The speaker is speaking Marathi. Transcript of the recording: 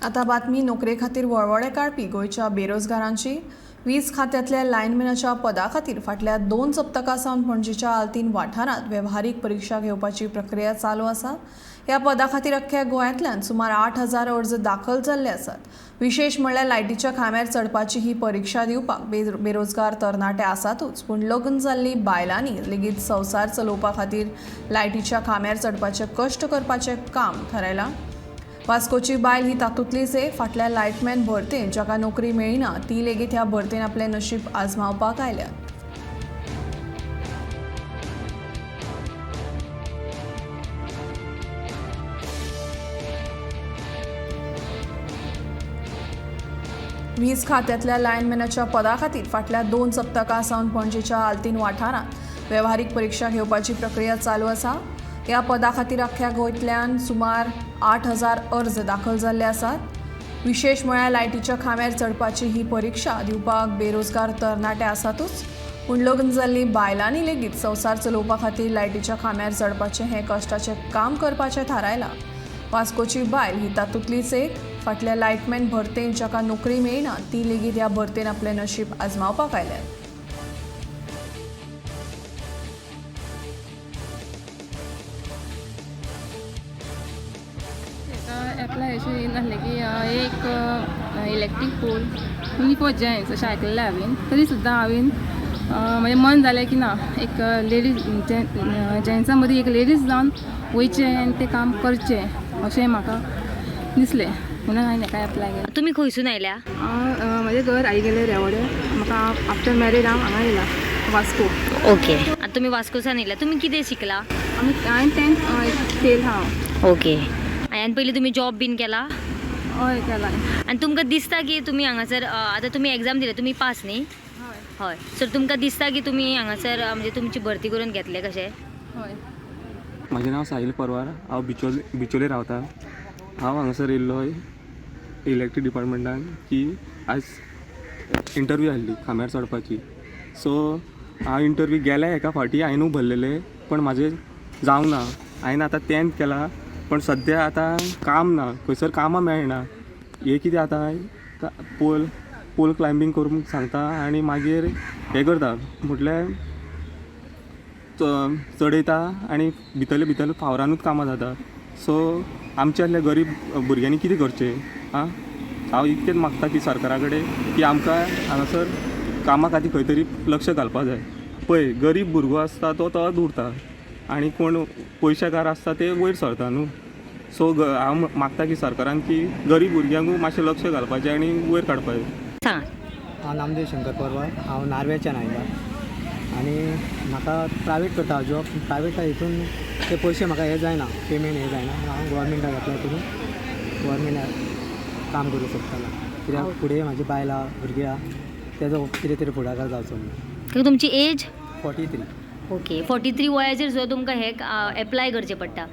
आता बातमी नोकरे खातीर वळवळे काडपी गोंयच्या बेरोजगारांची. वीज खात्यांतल्या लायनमॅनाच्या पदा खातीर फाटल्या 2 सप्तकां सावन पणजेच्या आल्तीन वाठारांत वेव्हारीक परीक्षा घेवपाची प्रक्रिया चालू आसा. ह्या पदा खातीर अख्ख्या गोंयांतल्यान सुमार 8,000 अर्ज दाखल जाल्ले आसात. विशेष म्हणल्यार लायटीच्या खांब्यार चडपाची ही परीक्षा दिवपाक बेरोजगार तरणाटे आसातूच, पूण लग्न जाल्ली बायलांनी लेगीत संवसार चलोवपा खातीर लायटीच्या खांब्यार चडपाचे कश्ट करपाचें काम थारायलां. वास्कोची बायल ही तातूंतलीच एक. फाटल्या लायटमॅन भरतेंत जाका नोकरी मेळिना ती लेगीत ह्या भरतेन आपलें नशीब आजमावपाक आयल्या. वीज खात्यांतल्या लायनमॅनाच्या पदा खातीर फाटल्या 2 सप्तकां सावन पणजेच्या आल्तीन वाठारांत वेव्हारीक परीक्षा घेवपाची प्रक्रिया चालू आसा. ह्या पदा खातीर अख्ख्या गोंयांतल्यान सुमार 8,000 अर्ज दाखल जाल्ले आसात. विशेष म्हळ्यार लायटीच्या खांब्यार चडपाची ही परीक्षा दिवपाक बेरोजगार तरणाटे आसातूच, पूण लग्न जाल्ली बायलांनी लेगीत संवसार चलोवपा खातीर लायटीच्या खांब्यार चडपाचें हें कश्टाचें काम करपाचें थारायलां. वास्कोची बायल ही तातूंतलीच एक. फाटल्या लायटमॅन भरतेंत जाका नोकरी मेळिना ती लेगीत ह्या भरतेन आपलें नशीब आजमावपाक आयल्या. एप्लाय अशें नासलें की एक electric pole only for gents अशें आयकल्लें हांवें. तरी सुद्दां हांवें म्हजें मन जालें की ना, एक लेडीज जेंट्सां मदीं एक लेडीज जावन वयचें आनी तें काम करचें अशें म्हाका दिसलें, म्हणून हांवें हेका एप्लाय केलें. तुम्ही खंयसून आयल्या? हांव म्हजें घर आयिगेलें रेवोडे. म्हाका आफ्टर मॅरीड हांव हांगा येयला वास्को. ओके. आतां तुमी वास्कोसान येयला. तुमी कितें शिकला? हांवें 10th फेल हांव. ओके. आनी पयलीं तुमी जॉब बीन केला? हय केला. आनी तुमकां दिसता की तुमी हांगासर आतां तुमी एग्जाम दिले, तुमी पास न्ही? हय. हय. सो तुमकां दिसता की तुमी हांगासर म्हणजे तुमची भरती करून घेतले कशें? हय. म्हजें नांव साहिल परवार. हांव बिचोले रावतां. हांव हांगासर येयल्लो इलेक्ट्रीक डिपार्टमेंटान की आयज इंटरव्यू आसली खांब्यार चडपाची. सो हांव इंटरव्यू गेल्या एका फावटी हांवेंनूय भरलेलें, पण म्हाजें जावंक ना. हांवें आतां 10th केलां, पण सद्या आतां काम ना, खंयसर कामां मेळना. हें कितें आतां पोल क्लायंबींग करूंक सांगता आनी मागीर हें करता म्हटल्यार चडयता आनी भितरले फावरानूच कामां जाता. सो आमच्या आसल्या गरीब भुरग्यांनी कितें करचें? हांव इतकेंच मागता की सरकारा कडेन की आमकां हांगासर कामा खातीर खंय तरी लक्ष घालपाक जाय. पळय, गरीब भुरगो आसता तो तोच उरता आनी कोण पयशेकार आसता ते वयर सरता न्हू. सो हांव मागता की सरकारान की गरीब भुरग्यांकूय मातशें लक्ष घालपाचें आनी वयर काडपाचें. सांग. हांव नामदेव शंकर परवार. हांव नार्वेच्यान आयला आनी म्हाका प्रायवेट करता हांव जॉब. प्रायवेटा हितून ते पयशे म्हाका हे जायना, पेमेंट हे जायना. हांव गोवोरमेंटाक एप्लाय करून गोवोरमेंटाक काम करूं सोदतालो, कित्याक फुडें म्हाजी बायलां भुरगीं आहा तेजो कितें तरी फुडाकार जावचो म्हणून. तुमची एज? 43. ओके. 43 वयाचेर सुद्दां तुमकां हे एप्लाय करचें पडटा.